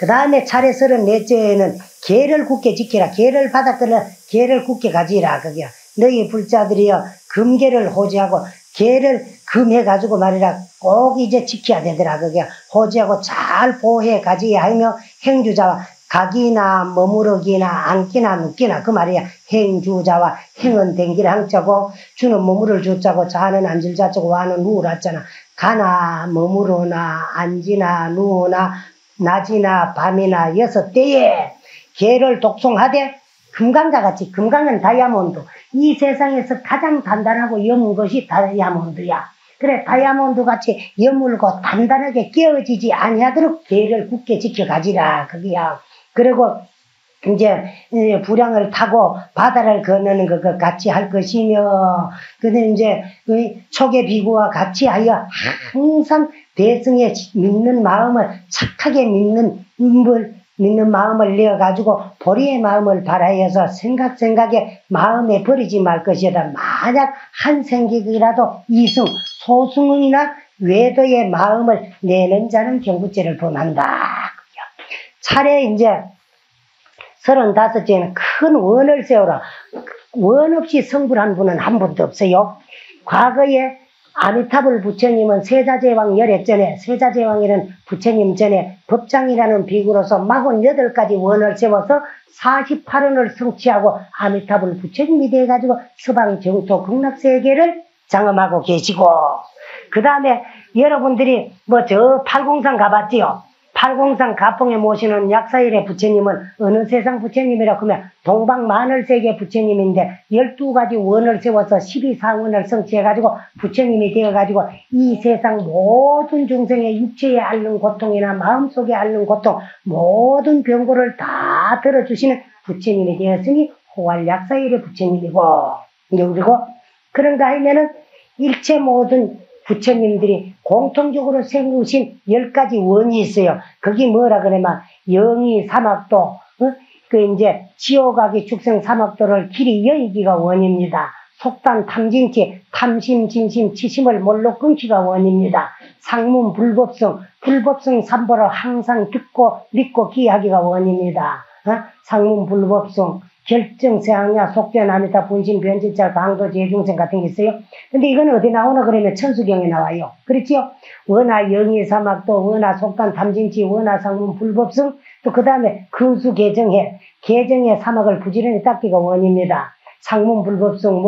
그 다음에 차례 34제에는 계를 굳게 지키라. 계를 바닥들라. 계를 굳게 가지라. 그게 너희 불자들이여 금계를 호지하고 계를 금해가지고 말이라 꼭 이제 지켜야 되더라. 그게 호지하고 잘 보호해 가지야 하며 행주자와 가기나 머무르기나 앉기나 눕기나 그 말이야. 행주자와 행은 댕길 항자고 주는 머무를 주자고 자는 앉을 자자고 와는 누우라 했잖아. 가나 머무르나 앉으나 누우나 낮이나 밤이나 6때에 계를 독송하되 금강자같이 금강은 다이아몬드 이 세상에서 가장 단단하고 여문 것이 다이아몬드야. 그래 다이아몬드 같이 여물고 단단하게 깨어지지 아니하도록 계를 굳게 지켜가지라 그게야. 그리고 이제 부량을 타고 바다를 건너는 것 같이 할 것이며 근데 이제 촉의 비구와 같이 하여 항상 대승에 믿는 마음을 착하게 믿는 마음을 내어가지고 보리의 마음을 발하여서 생각에 마음에 버리지 말 것이다. 만약 한 생각이라도 이승 소승이나 외도의 마음을 내는 자는 경구죄를 범한다. 차례 이제 35제는 큰 원을 세우라. 원 없이 성불한 분은 한 분도 없어요. 과거에 아미타불 부처님은 세자제왕 열애전에 세자제왕이라는 부처님 전에 법장이라는 비구로서 48가지 원을 세워서 48원을 성취하고 아미타불 부처님이 돼가지고 서방 정토 극락세계를 장엄하고 계시고 그 다음에 여러분들이 뭐 저 팔공산 가봤지요? 팔공산 가풍에 모시는 약사일의 부처님은 어느 세상 부처님이라 그러면 동방마늘세계 부처님인데 12가지 원을 세워서 12상원을 성취해가지고 부처님이 되어가지고 이 세상 모든 중생의 육체에 앓는 고통이나 마음속에 앓는 고통 모든 병고를 다 들어주시는 부처님이 되었으니 호활 약사일의 부처님이고 그리고 그런가 하면은 일체 모든 부처님들이 공통적으로 세우신 10가지 원이 있어요. 그게 뭐라 그러면 영이 사막도, 그 이제 지옥하기 축생 사막도를 길이 여의기가 원입니다. 속단 탐진치, 탐심, 진심, 치심을 몰로 끊기가 원입니다. 상문 불법성, 불법성 삼보를 항상 듣고 믿고 기하기가 원입니다. 상문 불법성, 결정세항야, 속견아미타, 분신, 변진자, 강도, 제중생 같은 게 있어요. 근데 이건 어디 나오나 그러면 천수경에 나와요. 그렇지요? 원하 영의 사막도, 원하 속단 탐진치, 원하 상문 불법성, 또 그 다음에 근수 개정해, 개정의 사막을 부지런히 닦기가 원입니다. 상문 불법성,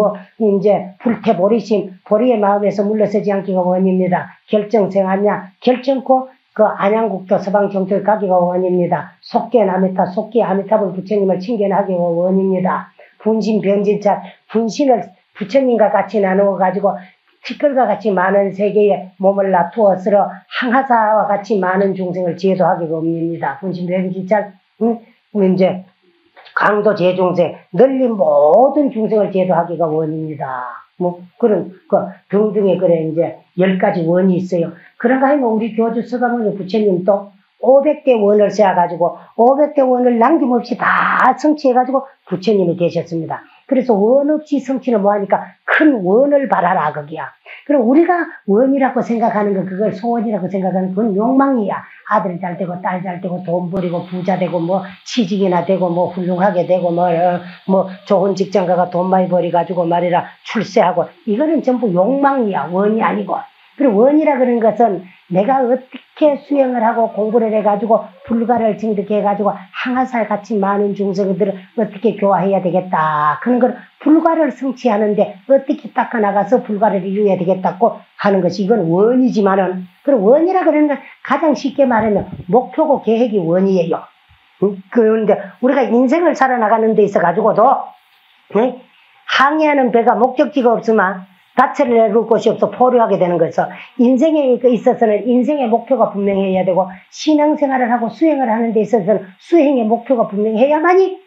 이제 불태보리심, 보리의 마음에서 물러서지 않기가 원입니다. 결정생하냐, 결정코 그 안양국도 서방정토에 가기가 원입니다. 속견 아미타, 속기 아미타불 부처님을 칭견하기가 원입니다. 분신 변진차, 분신을 부처님과 같이 나누어가지고 티끌과 같이 많은 세계에 몸을 놔두었으러 항하사와 같이 많은 중생을 제도하기가 원입니다. 분신 변진차, 이제 강도 제중생, 널리 모든 중생을 제도하기가 원입니다. 그런, 등등의 그래, 이제, 10가지 원이 있어요. 그런가 하면 우리 교주 서가모니 부처님도 500대 원을 세워가지고, 500대 원을 남김없이 다 성취해가지고 부처님이 되셨습니다. 그래서 원 없이 성취는 뭐하니까 큰 원을 바라라, 거기야. 그럼 우리가 원이라고 생각하는 거, 그걸 소원이라고 생각하는 그건 욕망이야. 아들 잘 되고, 딸 잘 되고, 돈 벌이고, 부자 되고, 취직이나 되고, 훌륭하게 되고, 좋은 직장 가가 돈 많이 벌이가지고 말이라 출세하고, 이거는 전부 욕망이야. 원이 아니고. 그리고 원이라 그런 것은 내가 어떻게 수행을 하고 공부를 해가지고 불가를 증득해가지고 항아살 같이 많은 중생들을 어떻게 교화해야 되겠다. 그런 걸 불가를 성취하는데 어떻게 닦아나가서 불가를 이루어야 되겠다고 하는 것이 이건 원이지만은, 그럼 원이라 그러는 건 가장 쉽게 말하면 목표고 계획이 원이에요. 그런데 우리가 인생을 살아나가는 데 있어가지고도 항해하는 배가 목적지가 없으면 자체를 내놓을 곳이 없어 포류하게 되는 거죠. 인생에 있어서는 인생의 목표가 분명해야 되고, 신앙생활을 하고 수행을 하는 데 있어서는 수행의 목표가 분명해야만이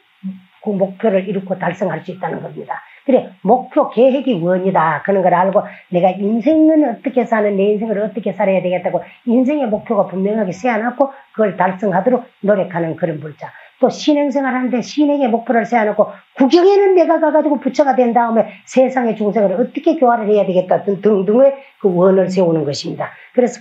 그 목표를 이루고 달성할 수 있다는 겁니다. 그래, 목표 계획이 원이다. 그런 걸 알고 내가 인생은 어떻게 사는, 내 인생을 어떻게 살아야 되겠다고 인생의 목표가 분명하게 세워놓고 그걸 달성하도록 노력하는 그런 불자. 또 신행생활 하는데 신행의 목표를 세워놓고 구경에는 내가 가가지고 부처가 된 다음에 세상의 중생을 어떻게 교화를 해야 되겠다 등등의 그 원을 세우는 것입니다. 그래서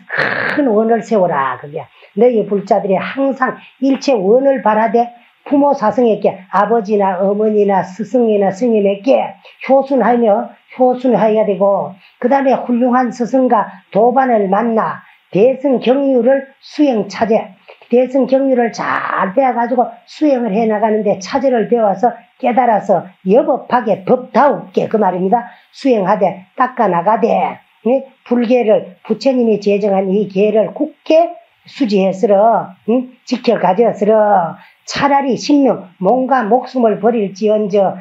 큰 원을 세워라. 그게 너희 불자들이 항상 일체 원을 바라되 부모 사성에게 아버지나 어머니나 스승이나 스님에게 효순하여야 되고 그 다음에 훌륭한 스승과 도반을 만나 대승경유를 수행차제 대승경유를 잘 배워가지고 수행을 해나가는데 차제를 배워서 깨달아서 여법하게 법다우게 그 말입니다. 수행하되 닦아나가되 불계를 부처님이 제정한 이 계를 굳게 수지했으러 지켜가졌으러 차라리 심령 몸과 목숨을 버릴지언정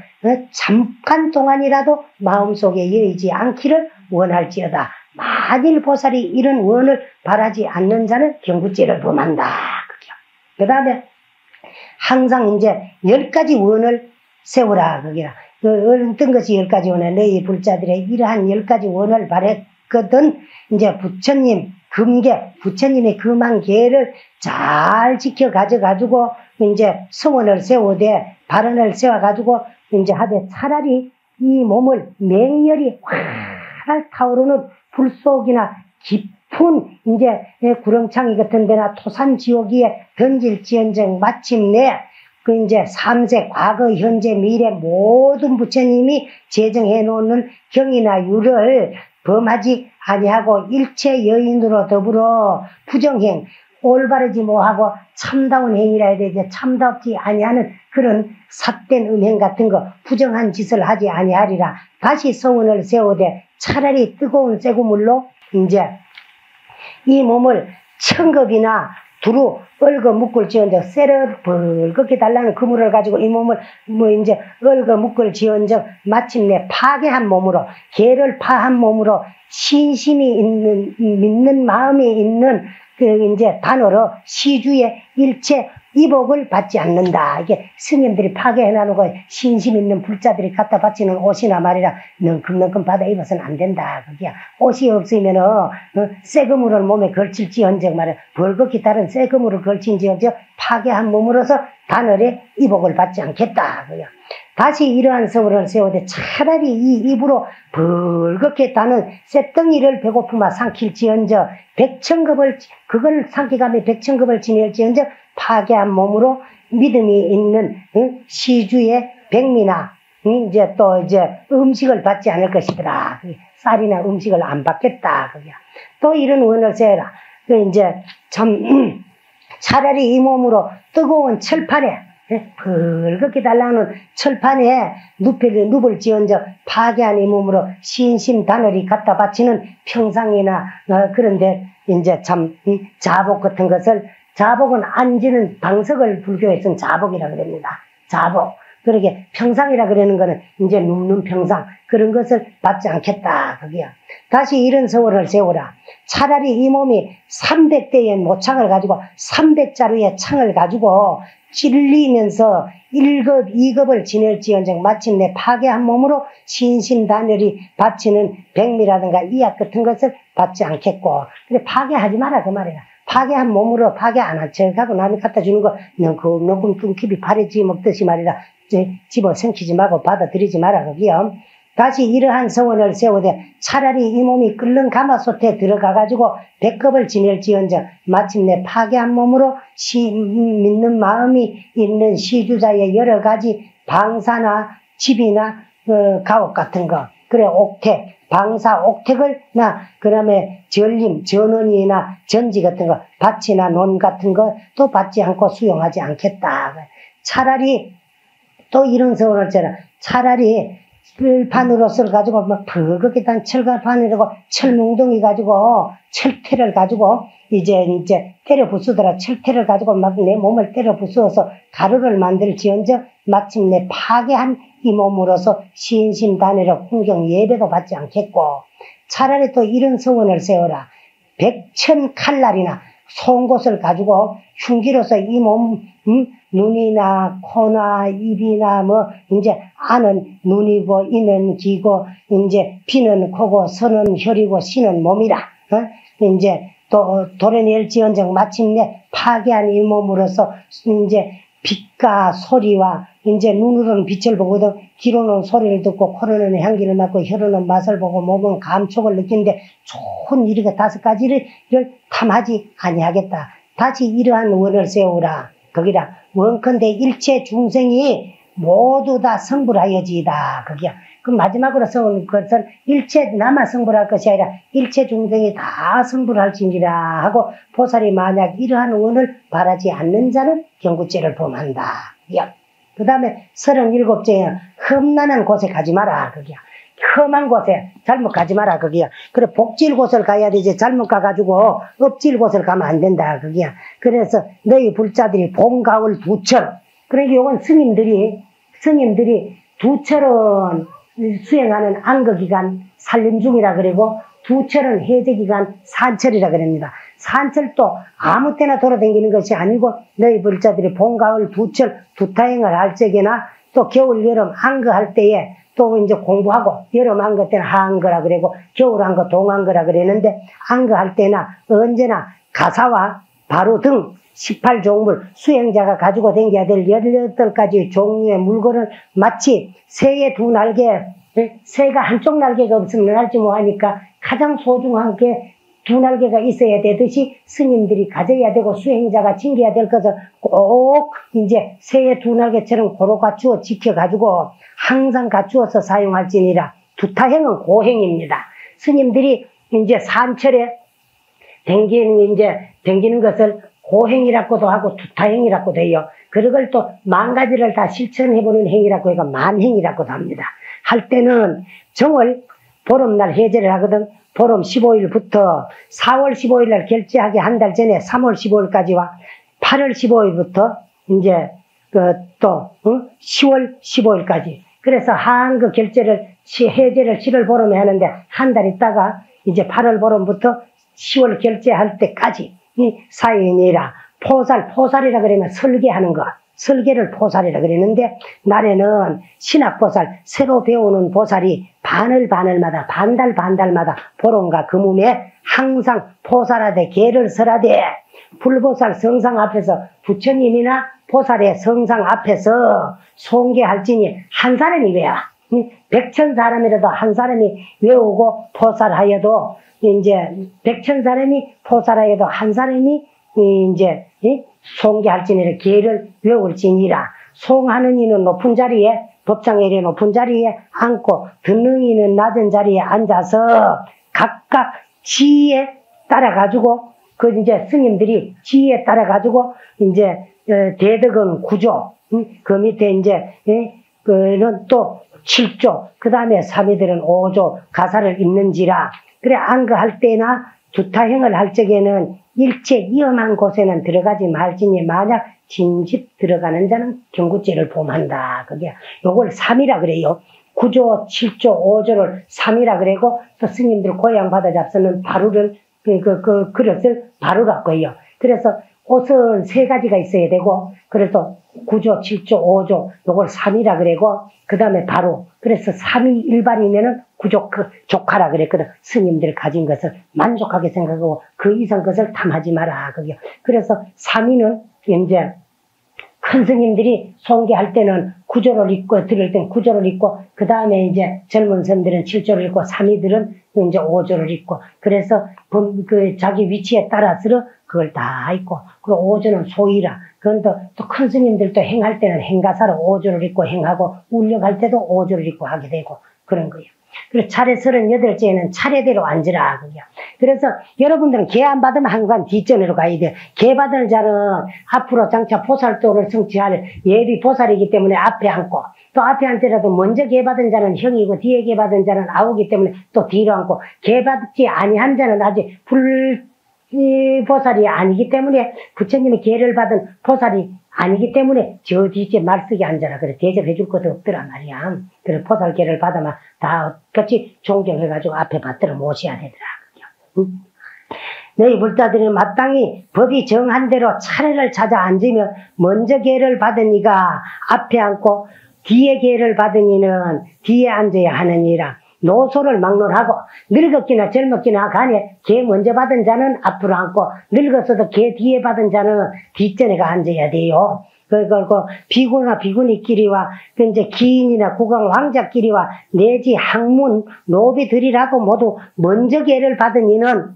잠깐 동안이라도 마음속에 여의지 않기를 원할지어다. 만일 보살이 이런 원을 바라지 않는 자는 경구죄를 범한다. 그 다음에 항상 이제 10가지 원을 세우라. 그게라. 어떤 것이 10가지 원을 너희 불자들의 이러한 10가지 원을 바랬거든. 이제 부처님 금계, 부처님의 금한 계를 잘 지켜 가져가지고 이제 서원을 세우되 발언을 세워가지고 이제 하되 차라리 이 몸을 맹렬히 활활 타오르는 불 속이나 깊은 이제 구렁창이 같은 데나 토산 지옥이에 던질지언정 마침내 그 이제 3세 과거 현재 미래 모든 부처님이 제정해 놓는 경이나 유를 범하지 아니하고 일체 여인으로 더불어 부정행 올바르지 못하고 참다운 행위라 해야 되지 참답지 아니하는 그런 삿된 음행 같은 거 부정한 짓을 하지 아니하리라. 다시 서원을 세우되 차라리 뜨거운 쇠구물로 이제 이 몸을 천겁이나 두루 얽어 묶을지언정 쇠를 벌겋게 달라는 그물을 가지고 이 몸을 이제 얽어 묶을지언정 마침내 파괴한 몸으로 계를 파한 몸으로 신심이 있는 믿는 마음이 있는 그 이제 단어로 시주의 일체 이복을 받지 않는다. 이게 스님들이 파괴해놔놓고 신심 있는 불자들이 갖다 바치는 옷이나 말이라 넝큼넝큼 받아 입어서는 안 된다. 그게 옷이 없으면은 새 그물을 몸에 걸칠지언정 말이야 벌겋게 다른 새 그물을 걸친지언정 파괴한 몸으로서 단월에 이복을 받지 않겠다. 그게 다시 이러한 서울을 세우되 차라리 이 입으로 벌겋게 다는 쇳덩이를 배고픔아 삼킬지언정 백천급을 그걸 삼키가며 백천급을 지낼지언정 파괴한 몸으로 믿음이 있는 시주의 백미나 이제 또 이제 음식을 받지 않을 것이더라. 쌀이나 음식을 안 받겠다. 또 이런 원을 세워라. 이제 참 차라리 이 몸으로 뜨거운 철판에 벌겋게 달라는 철판에 눕을 지언정 파괴한 이 몸으로 신심 단월이 갖다 바치는 평상이나 그런데 이제 참 자복 같은 것을 자복은 앉는 방석을 불교에서는 자복이라 그럽니다. 자복. 그러게 평상이라 그러는 거는 이제 눕는 평상 그런 것을 받지 않겠다. 그게야. 다시 이런 서원을 세우라. 차라리 이 몸이 300대의 모창을 가지고 300자루의 창을 가지고 찔리면서 1급, 2급을 지낼지언정 마침내 파괴한 몸으로 신심단열이 바치는 백미라든가 이약 같은 것을 받지 않겠고 그래 파괴하지 마라 그 말이야. 파괴한 몸으로 파괴 안 한 척하고 남이 갖다 주는 거 너금 뚱키비 발에 집어먹듯이 말이라 집어 삼키지 말고 받아들이지 마라 그게요. 다시 이러한 서원을 세우되 차라리 이 몸이 끓는 가마솥에 들어가가지고 백급을 지낼지언정 마침내 파괴한 몸으로 믿는 마음이 있는 시주자의 여러 가지 방사나 집이나 가옥 같은 거 그래 옥택 방사 옥택을 그 다음에 전림 전원이나 전지 같은 거 밭이나 논 같은 거 또 받지 않고 수용하지 않겠다. 차라리 또 이런 서원을 써라. 차라리 철판으로서 가지고 막 벌겋게 단 철판이라고 철몽둥이 가지고 철퇴를 가지고 이제 때려 부수더라. 철퇴를 가지고 막 내 몸을 때려 부수어서 가루를 만들지언정 마침내 파괴한 이 몸으로서 신심단회로 훈경 예배도 받지 않겠고 차라리 또 이런 서원을 세워라. 100천 칼날이나 송곳을 가지고 흉기로서 이 몸 눈이나 코나 입이나 뭐 이제 안은 눈이고 이는 귀고 이제 피는 코고 손은 혈이고 신은 몸이라 이제 또 도려낼지언정 마침내 파괴한 이 몸으로서 이제 빛과 소리와 이제 눈으로는 빛을 보거든 귀로는 소리를 듣고 코로는 향기를 맡고 혀로는 맛을 보고 목은 감촉을 느끼는데 좋은 일이가 5가지를 탐하지 아니하겠다. 다시 이러한 원을 세우라. 거기다 원컨대 일체 중생이 모두 다 성불하여지이다. 거기야. 그 마지막으로 세운 것은 일체 나만 성불할 것이 아니라 일체 중생이 다 성불할지니라 하고 보살이 만약 이러한 원을 바라지 않는 자는 경구죄를 범한다. 그 다음에 37죄는 험난한 곳에 가지 마라. 거기야. 험한 곳에 잘못 가지 마라. 거기야. 그래 복질 곳을 가야 되지 잘못 가가지고 엎질 곳을 가면 안 된다. 거기야. 그래서 너희 불자들이 봄, 가을 두철. 그러니까 요건 스님들이 두철은 수행하는 안거기간 산림 중이라 그러고 두철은 해제기간 산철이라 그럽니다. 산철도 아무 때나 돌아다니는 것이 아니고 너희 불자들이 봄, 가을 두철 두타행을 할 적에나 또 겨울, 여름 안거할 때에 또 이제 공부하고 여름 안거 때는 하안거라 그러고 겨울 안거 동안거라 그랬는데 안거할 때나 언제나 가사와 바로 등 18종물 수행자가 가지고 다녀야 될 18가지 종류의 물건을 마치 새의 두 날개, 새가 한쪽 날개가 없으면 날지 뭐하니까 가장 소중한 게 두 날개가 있어야 되듯이 스님들이 가져야 되고 수행자가 챙겨야 될 것을 꼭 이제 새의 두 날개처럼 고루 갖추어 지켜가지고 항상 갖추어서 사용할지니라. 두타행은 고행입니다. 스님들이 이제 산철에 댕기는 것을 고행이라고도 하고 두타행이라고도 해요. 그걸 또 만 가지를 다 실천해보는 행위라고 해서 만행이라고도 합니다. 할 때는 정월 보름날 해제를 하거든. 보름 15일부터 4월 15일날 결제하기 한 달 전에 3월 15일까지와 8월 15일부터 이제 또 10월 15일까지. 그래서 하한그 결제를 해제를 7월 보름에 하는데 한 달 있다가 이제 8월 보름부터 10월 결제할 때까지 이 사인이라 포살이라 그러면 설계하는 것. 설계를 포살이라 그랬는데 날에는 신학보살 새로 배우는 보살이 반을마다 반달마다 보름과 금음에 항상 포살하되 계를 설하되 불보살 성상 앞에서 부처님이나 보살의 성상 앞에서 송계할지니 한 사람이 외워. 100천 사람이라도 한 사람이 외우고 포살하여도 이제 100천 사람이 포살하여도 한 사람이 이제 송계할지니라 계를 외울지니라. 송하는 이는 높은 자리에 법상에 높은 자리에 앉고 듣는 이는 낮은 자리에 앉아서 각각 지혜에 따라 가지고 그 이제 스님들이 지혜에 따라 가지고 이제 대덕은 9조 그 밑에 이제 그는 또 7조 그 다음에 사미들은 5조 가사를 읽는지라. 그래 안거할 때나 두타행을 할 적에는 일체 위험한 곳에는 들어가지 말지니 만약 진집 들어가는 자는 경구죄를 범한다. 그게 요걸 3이라 그래요. 9조, 7조, 5조를 3이라 그래고 또 스님들 고향 받아 잡수는 바루를 그 그릇을 바루라고 해요. 그래서 옷은 3가지가 있어야 되고 그래서 9조, 7조, 5조 요걸 3이라 그래고 그 다음에 바로 그래서 3이 일반이면은 조카라 그랬거든. 스님들 가진 것을 만족하게 생각하고 그 이상 것을 탐하지 마라. 그게. 그래서 3위는 이제 큰 스님들이 송계할 때는 9조를 읽고 들을 때는 9조를 읽고 그 다음에 이제 젊은 스님들은 7조를 읽고 3위들은 이제 5조를 읽고 그래서 그 자기 위치에 따라서 그걸 다 읽고 그리고 5조는 소위라. 그건 또 큰 스님들도 행할 때는 행가사로 5조를 읽고 행하고 울력할 때도 5조를 읽고 하게 되고 그런 거예요. 그리고 차례 38제에는 차례대로 앉으라. 그래서 여러분들은 개 안 받으면 항상 뒷전으로 가야 돼. 개 받을 자는 앞으로 장차 보살도를 성취할 예비 보살이기 때문에 앞에 앉고 또 앞에 앉더라도 먼저 개 받은 자는 형이고 뒤에 개 받은 자는 아우기 때문에 또 뒤로 앉고 개 받지 아니한 자는 아직 보살이 아니기 때문에 부처님의 계를 받은 보살이 아니기 때문에 저 뒤에 말쓰기 앉아라. 그래 대접해 줄 것도 없더라 말이야. 그래 보살 계를 받으면 다 같이 존경해가지고 앞에 받들어 모셔야 되더라. 응? 너희 불자들이 마땅히 법이 정한 대로 차례를 찾아 앉으며 먼저 계를 받은 이가 앞에 앉고 뒤에 계를 받은 이는 뒤에 앉아야 하느니라. 노소를 막론하고 늙었기나 젊었기나 간에 개 먼저 받은 자는 앞으로 앉고 늙었어도 개 뒤에 받은 자는 뒷전에가 앉아야 돼요. 그리고 비구나 비구니끼리와 이제 기인이나 국왕 왕자끼리와 내지 학문 노비들이라도 모두 먼저 계를 받은 이는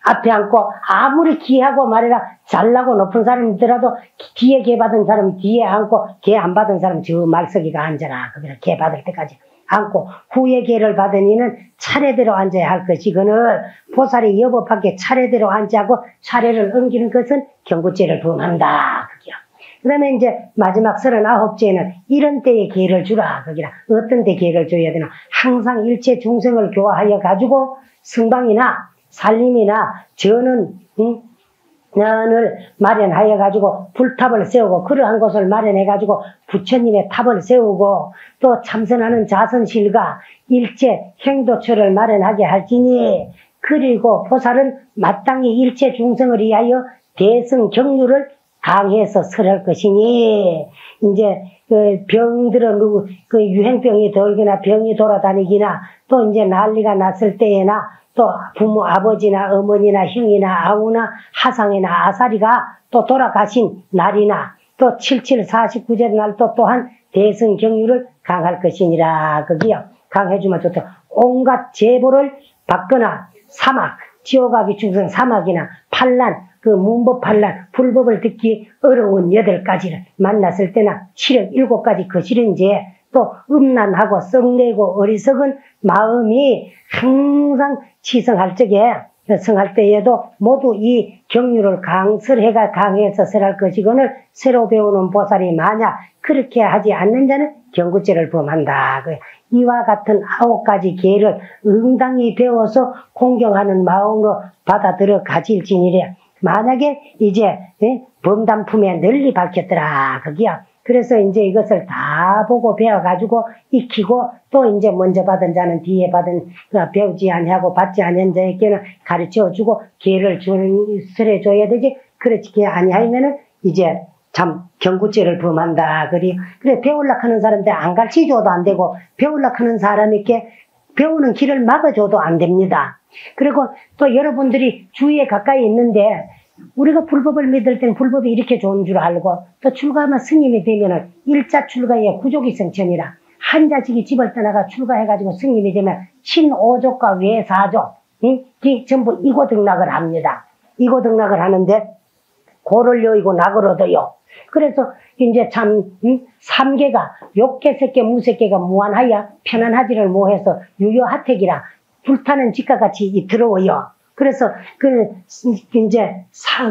앞에 앉고 아무리 귀하고 말이라 잘나고 높은 사람이더라도 뒤에 개 받은 사람 뒤에 앉고 개 안 받은 사람 저 말석이가 앉아라. 거기를 개 받을 때까지 앉고 후에 개를 받은 이는 차례대로 앉아야 할 것이거늘 보살이 여법하게 차례대로 앉아고 차례를 옮기는 것은 경구죄를 범한다. 그게요. 그 다음에 이제 마지막 39제는 이런 때에 개를 주라. 거기라. 어떤 때 개를 줘야 되나. 항상 일체 중생을 교화하여 가지고 성방이나 살림이나 전은 을 마련하여 가지고 불탑을 세우고 그러한 곳을 마련해 가지고 부처님의 탑을 세우고 또 참선하는 자선실과 일체 행도처를 마련하게 할지니 그리고 보살은 마땅히 일체 중생을 위하여 대승 경륜을 강해서 설할 것이니 이제 그 병들어 누구 그 유행병이 돌거나 병이 돌아다니기나 또 이제 난리가 났을 때에나 또 부모 아버지나 어머니나 형이나 아우나 하상이나 아사리가 또 돌아가신 날이나 또 7749제 날도 또한 대승 경륜을 강할 것이니라. 거기요. 강해주면 좋다. 온갖 제보를 받거나 사막 지옥하기 중생 사막이나 반란 그 문법 반란 불법을 듣기 어려운 8가지를 만났을 때나 7억 7가지 거칠은 죄 또 음란하고 썩내고 어리석은 마음이 항상 치성할 적에 성할 때에도 모두 이 경륜을 강설해가 강해서 설할 것이거늘 새로 배우는 보살이 만약 그렇게 하지 않는 자는 경구죄를 범한다. 이와 같은 9가지 계를 응당히 배워서 공경하는 마음으로 받아들여 가질지니래. 만약에 이제 범담품에 널리 밝혔더라. 거기야. 그래서 이제 이것을 다 보고 배워가지고 익히고 또 이제 먼저 받은 자는 뒤에 받은 배우지 아니하고 받지 않은 자에게는 가르쳐주고 기회를 설해줘야 되지. 그렇지 아니하면은 이제 참 경구죄를 범한다. 그래 배우려고 하는 사람한테 안 가르쳐줘도 안 되고 배우려고 하는 사람에게 배우는 길을 막아줘도 안 됩니다. 그리고 또 여러분들이 주위에 가까이 있는데 우리가 불법을 믿을 때는 불법이 이렇게 좋은 줄 알고 또 출가하면 스님이 되면은 일자 출가에 구족이 성천이라 한 자식이 집을 떠나가 출가해가지고 스님이 되면 친오족과 외사족 전부 이고 등락을 합니다. 이고 등락을 하는데 고를 여의고 낙을 얻어요. 그래서 이제 참 삼계가 욕계 색계 무색계가 무한하여 편안하지를 못해서 유효하택이라 불타는 집과 같이 들어와요. 그래서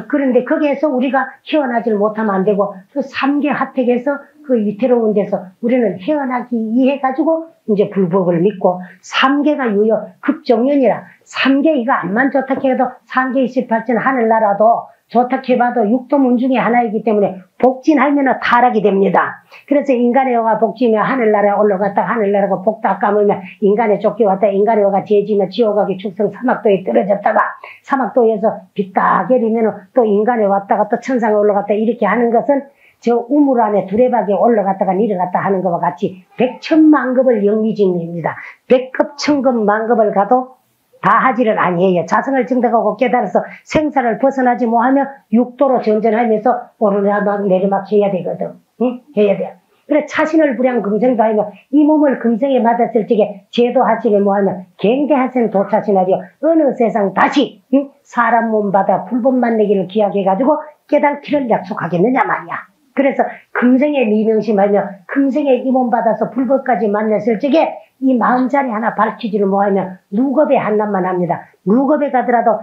그런데 거기에서 우리가 헤어나지를 못하면 안 되고 그 삼계 하택에서 그 위태로운 데서 우리는 헤어나기 위해 가지고 이제 불법을 믿고 삼계가 유효 급정륜이라 삼계가 암만 좋다 해도 삼계 28전 하늘나라도 좋다 해봐도 육도문 중에 하나이기 때문에 복진하면 타락이 됩니다. 그래서 인간의 어가 복지면 하늘나라에 올라갔다 하늘나라가 복다 까물면 인간에 쫓겨왔다 인간의 어가 죄지면 지옥하기 축성 사막도에 떨어졌다가 사막도에서 빗딱 내리면 또 인간에 왔다가 또 천상에 올라갔다 이렇게 하는 것은 저 우물 안에 두레박에 올라갔다가 내려갔다 하는 것과 같이 백천만급을 영위직입니다. 백급 천급 만급을 가도 다 하지를 아니해요. 자성을 증득하고 깨달아서 생사를 벗어나지 못하면 육도로 전전하면서 오르내막 내리막 해야 되거든. 응? 해야 돼. 그래 자신을 불양 금생도 하며 이 몸을 금생에 맞았을 적에 제도하지를 못하면 갱대하신 도차신하려 어느 세상 다시 사람 몸 받아 불법 만나기를 기약해가지고 깨달기를 약속하겠느냐 말이야. 그래서 금생에 미명심하며 금생에 이 몸 받아서 불법까지 만났을 적에 이 마음자리 하나 밝히지를 못하면 누겁에 한남만 합니다. 누겁에 가더라도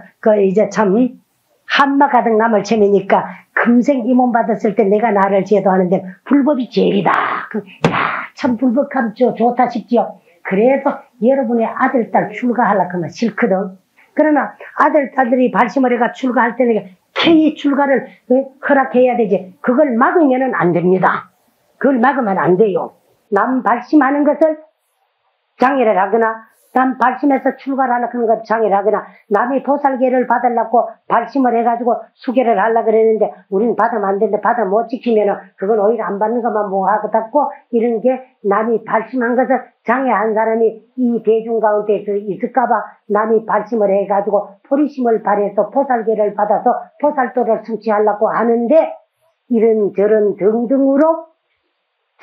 이제 참 한마 가득 남을 체면이니까 금생 이 몸 받았을 때 내가 나를 제도하는데 불법이 제일이다. 참 불법함 좋다 싶지요. 그래도 여러분의 아들, 딸 출가하려고 하면 싫거든. 그러나 아들, 딸들이 발심을 해가 출가할 때는 K 출가를 허락해야 되지. 그걸 막으면 안 됩니다. 그걸 막으면 안 돼요. 남 발심하는 것을 장애를 하거나 남 발심해서 출가를 하려고 하는 것 장애를 하거나 남이 보살계를 받으려고 발심을 해가지고 수계를 하려고 그랬는데 우리는 받으면 안 되는데 받아 못 지키면은 그건 오히려 안 받는 것만 뭐하고 닫고 이런 게 남이 발심한 것을 장애한 사람이 이 대중 가운데 있을까봐 남이 발심을 해가지고 포리심을 발해서 보살계를 받아서 보살도를 성취하려고 하는데 이런저런 등등으로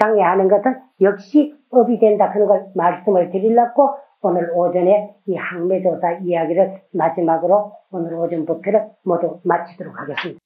장애하는 것은 역시 업이 된다 하는 걸 말씀을 드리려고 오늘 오전에 이 항매조사 이야기를 마지막으로 오늘 오전부터를 모두 마치도록 하겠습니다.